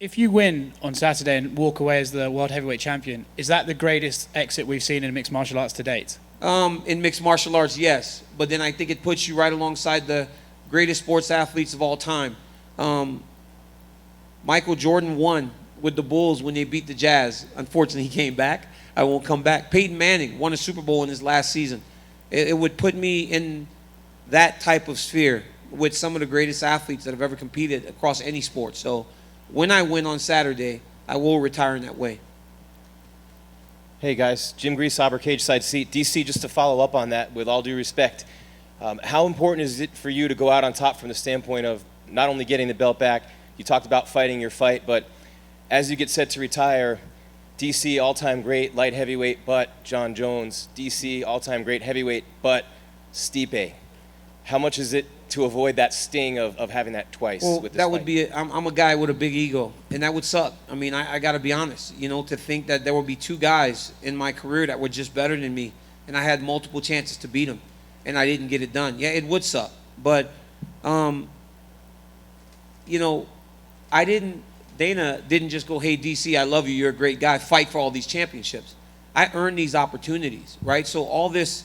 If you win on Saturday and walk away as the world heavyweight champion, is that the greatest exit we've seen in mixed martial arts to date? In mixed martial arts, yes. But then I think it puts you right alongside the greatest sports athletes of all time. Michael Jordan won with the Bulls when they beat the Jazz. Unfortunately, he came back. I won't come back. Peyton Manning won a Super Bowl in his last season. It would put me in that type of sphere with some of the greatest athletes that have ever competed across any sport. So when I win on Saturday, I will retire in that way. Hey guys, Jim Greasehopper, cage side seat. DC, just to follow up on that, with all due respect, how important is it for you to go out on top from the standpoint of not only getting the belt back, you talked about fighting your fight, but as you get set to retire, DC all-time great light heavyweight, but John Jones, DC all-time great heavyweight, but Stipe. How much is it to avoid that sting of having that twice? Well, with this that would fight? be I'm a guy with a big ego, and that would suck. I mean, I got to be honest, you know, to think that there would be two guys in my career that were just better than me, and I had multiple chances to beat them, and I didn't get it done. Yeah, it would suck, but you know, Dana didn't just go, hey, DC, I love you, you're a great guy, fight for all these championships. I earned these opportunities, right? So all these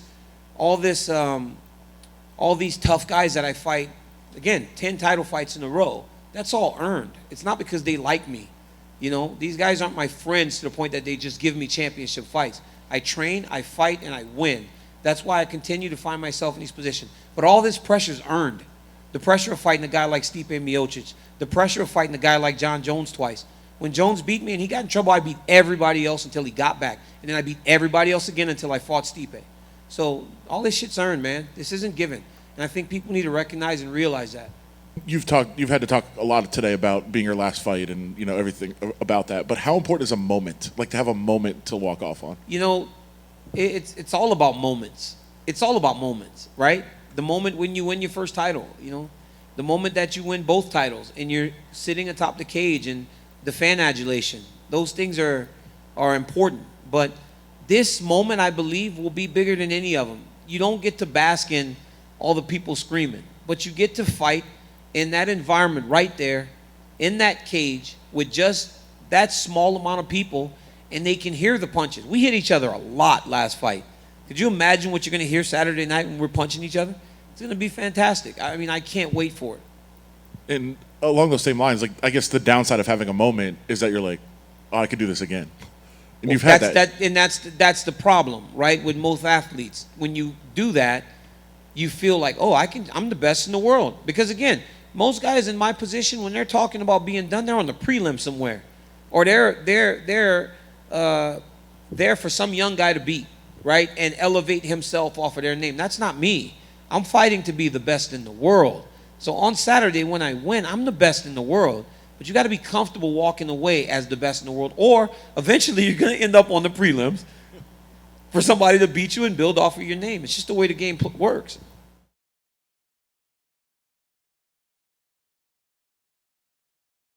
tough guys that I fight, again, 10 title fights in a row, that's all earned. It's not because they like me. You know, these guys aren't my friends to the point that they just give me championship fights. I train, I fight, and I win. That's why I continue to find myself in these positions. But all this pressure is earned. The pressure of fighting a guy like Stipe Miocic, the pressure of fighting a guy like John Jones twice. When Jones beat me and he got in trouble, I beat everybody else until he got back. And then I beat everybody else again until I fought Stipe. So all this shit's earned, man. This isn't given. And I think people need to recognize and realize that. You've had to talk a lot today about being your last fight and, you know, everything about that. But how important is a moment, like to have a moment to walk off on? You know, it's all about moments. It's all about moments, right? The moment when you win your first title, you know, the moment that you win both titles and you're sitting atop the cage and the fan adulation, those things are important. But this moment, I believe, will be bigger than any of them. You don't get to bask in all the people screaming, but you get to fight in that environment right there, in that cage, with just that small amount of people, and they can hear the punches. We hit each other a lot last fight. Could you imagine what you're going to hear Saturday night when we're punching each other? It's going to be fantastic. I mean, I can't wait for it. And along those same lines, like, I guess the downside of having a moment is that you're like, oh, I could do this again. And Well, you've had that. And that's the problem, right? With most athletes, when you do that, you feel like, oh, I'm the best in the world. Because again, most guys in my position, when they're talking about being done, they're on the prelim somewhere, or they're there for some young guy to beat, right, and elevate himself off of their name. That's not me. I'm fighting to be the best in the world. So on Saturday when I win, I'm the best in the world. But you got to be comfortable walking away as the best in the world, or eventually you're going to end up on the prelims for somebody to beat you and build off of your name. It's just the way the game works.